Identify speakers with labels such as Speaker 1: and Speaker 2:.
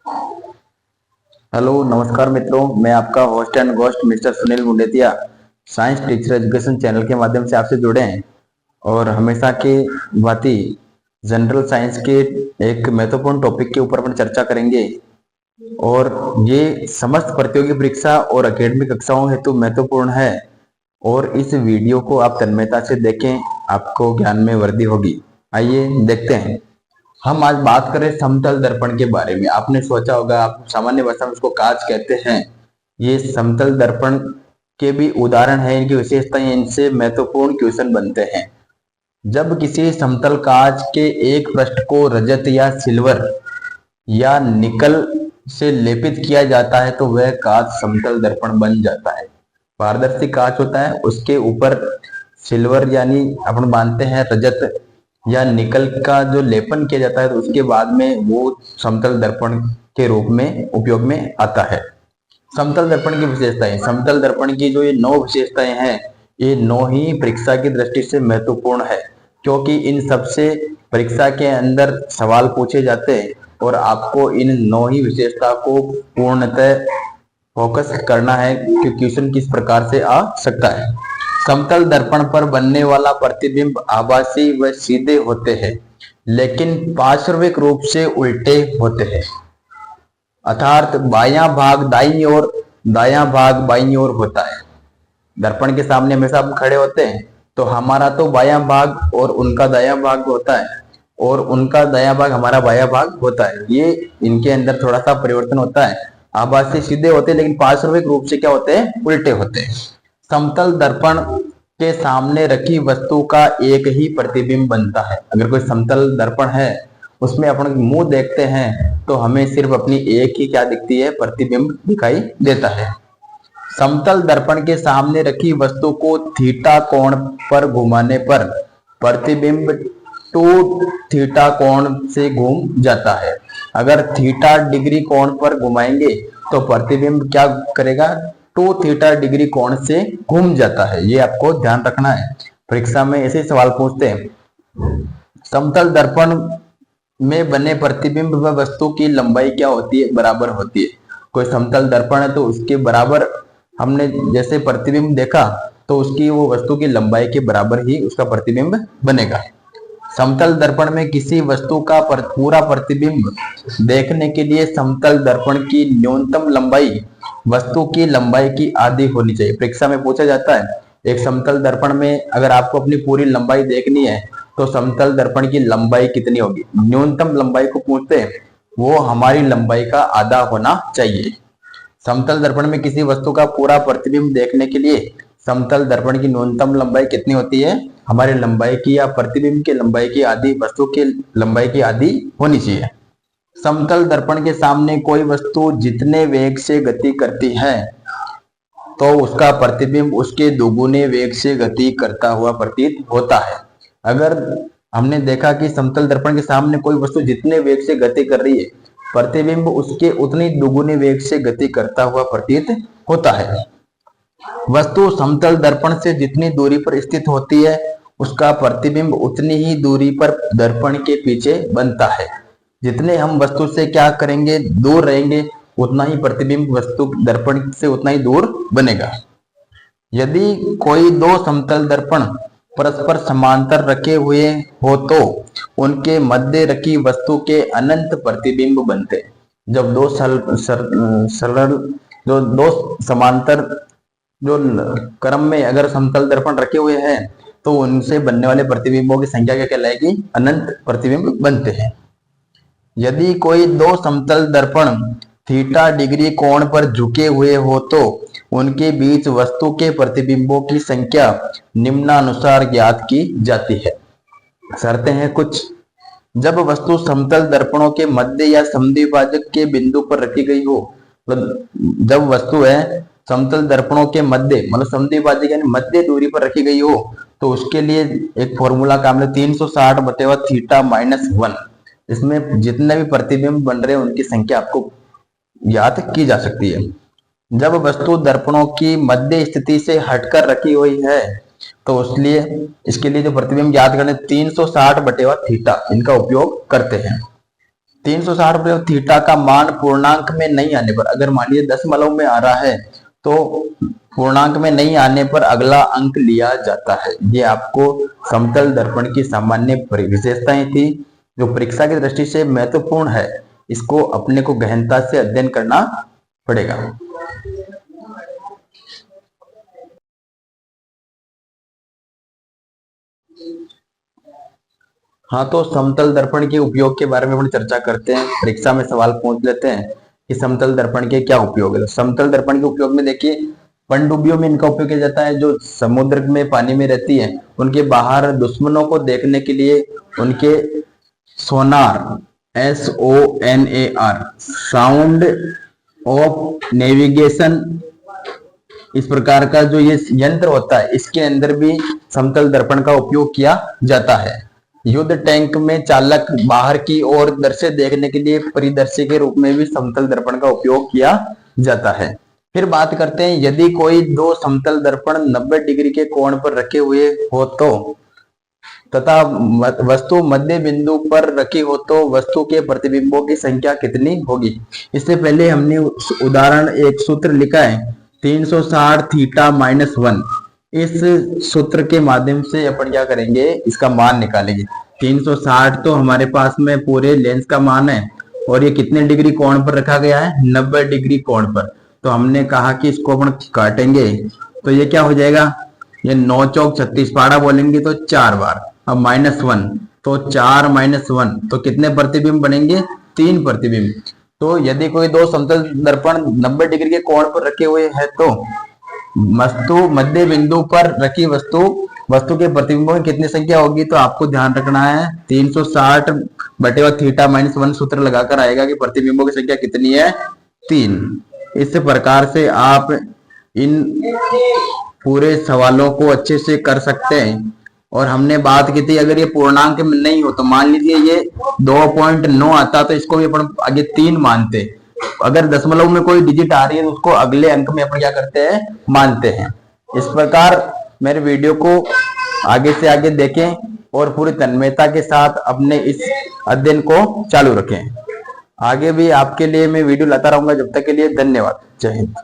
Speaker 1: Hello नमस्कार मित्रों, मैं आपका host and ghost mister Sunil Mundetiya science teacher education channel के माध्यम से आपसे जुड़े हैं और हमेशा के भांति जनरल साइंस के एक महत्वपूर्ण टॉपिक के ऊपर अपन चर्चा करेंगे। और ये समस्त प्रतियोगी परीक्षा और एकेडमिक कक्षाओं हेतु महत्वपूर्ण है और इस वीडियो को आप तन्मयता से देखें, आपको ज्ञान में वृद्धि होगी। आइए देखते हैं। हम आज बात करें समतल दर्पण के बारे में। आपने सोचा होगा, आप सामान्य भाषा में उसको कांच कहते हैं। ये समतल दर्पण के भी उदाहरण है, इनकी विशेषताएं, इनसे महत्वपूर्ण क्वेश्चन बनते हैं। जब किसी समतल कांच के एक पृष्ठ को रजत या सिल्वर या निकल से लेपित किया जाता है तो वह कांच समतल दर्पण बन जाता है। पारदर्शी कांच होता है, उसके ऊपर सिल्वर यानी अपन मानते हैं रजत या निकल का जो लेपन किया जाता है तो उसके बाद में वो समतल दर्पण के रूप में उपयोग में आता है। समतल दर्पण की विशेषताएं, समतल दर्पण की जो ये 9 विशेषताएं हैं, ये 9 ही परीक्षा की दृष्टि से महत्वपूर्ण है, क्योंकि इन सबसे परीक्षा के अंदर सवाल पूछे जाते हैं और आपको इन 9 ही विशेषता को पूर्णतः फोकस करना है कि क्वेश्चन किस प्रकार से आ सकता है। समतल दर्पण पर बनने वाला प्रतिबिंब आभासी व सीधे होते हैं, लेकिन पार्श्विक रूप से उल्टे होते हैं, अर्थात बायां भाग दाईं ओर, दायां भाग बाईं ओर होता है। दर्पण के सामने हमेशा हम खड़े होते हैं तो हमारा तो बायां भाग और उनका दायां भाग होता है और उनका दायां भाग हमारा बायां भाग होता है। ये इनके अंदर थोड़ा सा परिवर्तन होता है। आभासी सीधे होते हैं लेकिन पार्श्विक रूप से क्या होते हैं, उल्टे होते हैं। समतल दर्पण के सामने रखी वस्तु का एक ही प्रतिबिंब बनता है। अगर कोई समतल दर्पण है, उसमें अपन मुंह देखते हैं तो हमें सिर्फ अपनी एक ही क्या दिखती है, प्रतिबिंब दिखाई देता है। समतल दर्पण के सामने रखी वस्तु को थीटा कोण पर घुमाने पर प्रतिबिंब 2 थीटा कोण से घूम जाता है। अगर थीटा डिग्री कोण पर घुमाएंगे तो प्रतिबिंब क्या करेगा, 2 थीटा डिग्री कोण से घूम जाता है। ये आपको ध्यान रखना है, परीक्षा में ऐसे सवाल पूछते हैं। समतल दर्पण में बने प्रतिबिंब व वस्तु की लंबाई क्या होती है, बराबर होती है। कोई समतल दर्पण है तो उसके बराबर हमने जैसे प्रतिबिंब देखा तो उसकी वो वस्तु की लंबाई के बराबर ही उसका प्रतिबिंब बनेगा। समतल दर्पण में किसी वस्तु का पूरा प्रतिबिंब देखने के लिए समतल दर्पण की न्यूनतम लंबाई वस्तु की लंबाई की आधी होनी चाहिए। परीक्षा में पूछा जाता है, एक समतल दर्पण में अगर आपको अपनी पूरी लंबाई देखनी है तो समतल दर्पण की लंबाई कितनी होगी, न्यूनतम लंबाई को पूछते हैं, वो हमारी लंबाई का आधा होना चाहिए। समतल दर्पण में किसी वस्तु का पूरा प्रतिबिंब देखने के लिए समतल दर्पण की न्यूनतम लंबाई कितनी होती है, हमारी लंबाई की या प्रतिबिंब की लंबाई की आधी वस्तु की लंबाई की आधी होनी चाहिए। समतल दर्पण के सामने कोई वस्तु जितने वेग से गति करती है तो उसका प्रतिबिंब उसके दोगुने वेग से गति करता हुआ प्रतीत होता है। अगर हमने देखा कि समतल दर्पण के सामने कोई वस्तु जितने वेग से गति कर रही है, प्रतिबिंब उसके उतनी दोगुने वेग से गति करता हुआ प्रतीत होता है। वस्तु समतल दर्पण से जितनी दूरी पर स्थित होती है उसका प्रतिबिंब उतनी ही दूरी पर दर्पण के पीछे बनता है। जितने हम वस्तु से क्या करेंगे, दूर रहेंगे, उतना ही प्रतिबिंब वस्तु दर्पण से उतना ही दूर बनेगा। यदि कोई 2 समतल दर्पण परस्पर समांतर रखे हुए हो तो उनके मध्य रखी वस्तु के अनंत प्रतिबिंब बनते। जब दो समांतर जो क्रम में अगर समतल दर्पण रखे हुए हैं तो उनसे बनने वाले प्रतिबिंबों की संख्या क्या कहलाएगी, अनंत प्रतिबिंब बनते हैं। यदि कोई 2 समतल दर्पण थीटा डिग्री कोण पर झुके हुए हो तो उनके बीच वस्तु के प्रतिबिंबों की संख्या निम्नानुसार ज्ञात की जाती है। शर्तें हैं कुछ। जब वस्तु समतल दर्पणों के मध्य या समद्विभाजक के बिंदु पर रखी गई हो, जब वस्तु है समतल दर्पणों के मध्य मतलब समद्विभाजक यानी मध्य दूरी पर रखी गई हो तो उसके लिए एक फॉर्मूला काम है 360 बटेवा थीटा माइनस 1। इसमें जितने भी प्रतिबिंब बन रहे हैं उनकी संख्या आपको ज्ञात की जा सकती है। जब वस्तु दर्पणों की मध्य स्थिति से हटकर रखी हुई है तो इसके लिए जो प्रतिबिंब ज्ञात करने 360 बटेवा थीटा इनका उपयोग करते हैं। 360 प्रयोग थीटा का मान पूर्णांक में नहीं आने पर, अगर मान लीजिए दशमलव में आ रहा है तो पूर्णांक में नहीं आने पर अगला अंक लिया जाता है। ये आपको समतल दर्पण की सामान्य विशेषताएं थी जो परीक्षा की दृष्टि से महत्वपूर्ण है। इसको अपने को गहनता से अध्ययन करना पड़ेगा। हाँ, तो समतल दर्पण के उपयोग के बारे में हम चर्चा करते हैं। परीक्षा में सवाल पूछ लेते हैं कि समतल दर्पण के क्या उपयोग है। तो समतल दर्पण के उपयोग में देखिए, पनडुब्बियों में इनका उपयोग किया जाता है। जो समुद्र में पानी में रहती है उनके बाहर दुश्मनों को देखने के लिए उनके सोनार, SONAR, साउंड ऑफ नेविगेशन, इस प्रकार का जो ये यंत्र होता है इसके अंदर भी समतल दर्पण का उपयोग किया जाता है। युद्ध टैंक में चालक बाहर की ओर दृश्य देखने के लिए परिदृश्य के रूप में भी समतल दर्पण का उपयोग किया जाता है। फिर बात करते हैं, यदि कोई दो समतल दर्पण 90 डिग्री के कोण पर रखे हुए हो तो तथा वस्तु मध्य बिंदु पर रखी हो तो वस्तु के प्रतिबिंबों की संख्या कितनी होगी। इससे पहले हमने उदाहरण एक सूत्र लिखा है 360 थीटा माइनस 1। इस सूत्र के माध्यम से अपन क्या करेंगे, इसका मान निकालेंगे। 360 तो हमारे पास में पूरे लेंस का मान है और ये कितने डिग्री कोण पर रखा गया है, 90 डिग्री कोण पर। तो हमने कहा कि इसको अपन काटेंगे तो ये क्या हो जाएगा, ये 9 चौक 36 पाड़ा बोलेंगे तो 4 बार। अब -1 तो 4 - 1 तो कितने प्रतिबिंब बनेंगे, 3 प्रतिबिंब। तो यदि कोई दो समतल दर्पण 90 डिग्री के कोण पर रखे हुए हैं तो वस्तु मध्य बिंदु पर रखी वस्तु के प्रतिबिंबों की कितनी संख्या होगी। तो आपको ध्यान रखना है 360 बटे थीटा -1 सूत्र लगाकर आएगा कि प्रतिबिंबों की संख्या कितनी है, 3। इस प्रकार से आप इन पूरे सवालों को अच्छे से कर सकते हैं। और हमने बात की थी अगर ये पूर्णांक में नहीं हो तो मान लीजिए ये 2.9 आता तो इसको भी अपन आगे 3 मानते। अगर दशमलव में कोई डिजिट आ रही है तो उसको अगले अंक में अपन क्या करते हैं, मानते हैं। इस प्रकार मेरे वीडियो को आगे से आगे देखें और पूरी तन्मयता के साथ अपने इस अध्ययन को चालू रखें। आगे भी आपके लिए मैं वीडियो लाता रहूंगा। जब तक के लिए धन्यवाद। जय हिंद।